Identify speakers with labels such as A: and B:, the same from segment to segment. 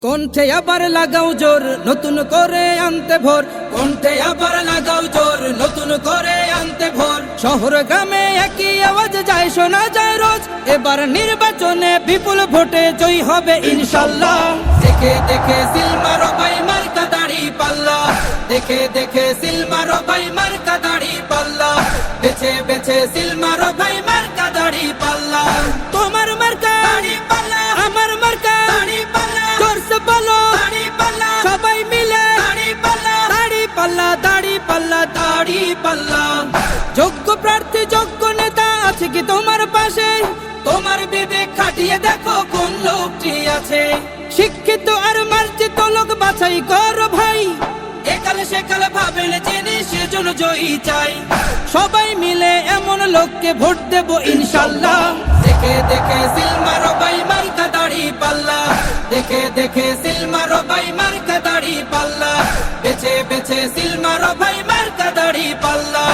A: কণ্ঠে আবার লাগাও জোর নতুন করে আনতে ভোর, কণ্ঠে আবার লাগাও জোর নতুন করে আনতে ভোর। শহর গ্রামে একই আওয়াজ যায় শোনা যায় রোজ, এবার নির্বাচনে বিপুল ভোটে জয় হবে ইনশাল্লাহ। দেখে দেখে সিল মারো ভাই মার্কা দাড়ি পাল্লা, দেখে দেখে সিল মারো ভাই মার্কা দাড়ি পাল্লা, বেছে বেছে সিল মারো ভাই মার্কা দাড়ি পাল্লা। তোমার মার্কা দাড়ি পাল্লা, আমার মার্কা দাড়ি পাল্লা, জোরসে বলো দাড়ি পাল্লা, সবাই মিলে দাড়ি পাল্লা, দাড়ি পাল্লা, দাড়ি পাল্লা, দাড়ি পাল্লা। যোগ্য প্রার্থী যোগ্য নেতা আছে কি তোমার পাশে? তোমার বিবেক খাটিয়ে দেখো কোন লোকটি আছে। শিক্ষিত আর মার্জিত লোক বাছাই করো ভাই, একালে সেকালে ভাবেন জেনে সেজন্য জয়ী চাই। সবাই মিলে এমন লোককে ভোট দেব ইনশাল্লাহ। দেখে দেখে সিল মারো ভাই মার্কা দাড়ি পাল্লা, দেখে দেখে সিল মারো ভাই মার্কা দাড়ি পাল্লা, বেছে বেছে সিল মারো ভাই মার্কা দাড়ি পাল্লা।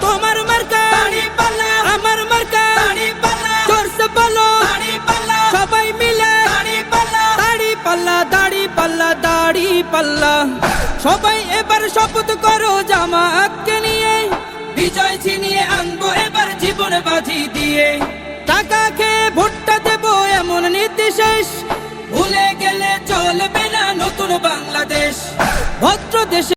A: তোমার মার্কা দাড়ি পাল্লা, আমার মার্কা দাড়ি পাল্লা, জোরসে বলো দাড়ি পাল্লা, সবাই মিলে দাড়ি পাল্লা, দাড়ি পাল্লা, দাড়ি পাল্লা, দাড়ি পাল্লা। সবাই এবার শপথ করো জামাতকে নিয়ে, বিজয় ছিনিয়ে আনবো এবার জীবন বাজি দিয়ে। টাকা খেয়ে ভোটটা দেবো এমন নীতি শেষ, ভুলে গেলে চলবে না নতুন বাংলাদেশ। ভদ্র দেশে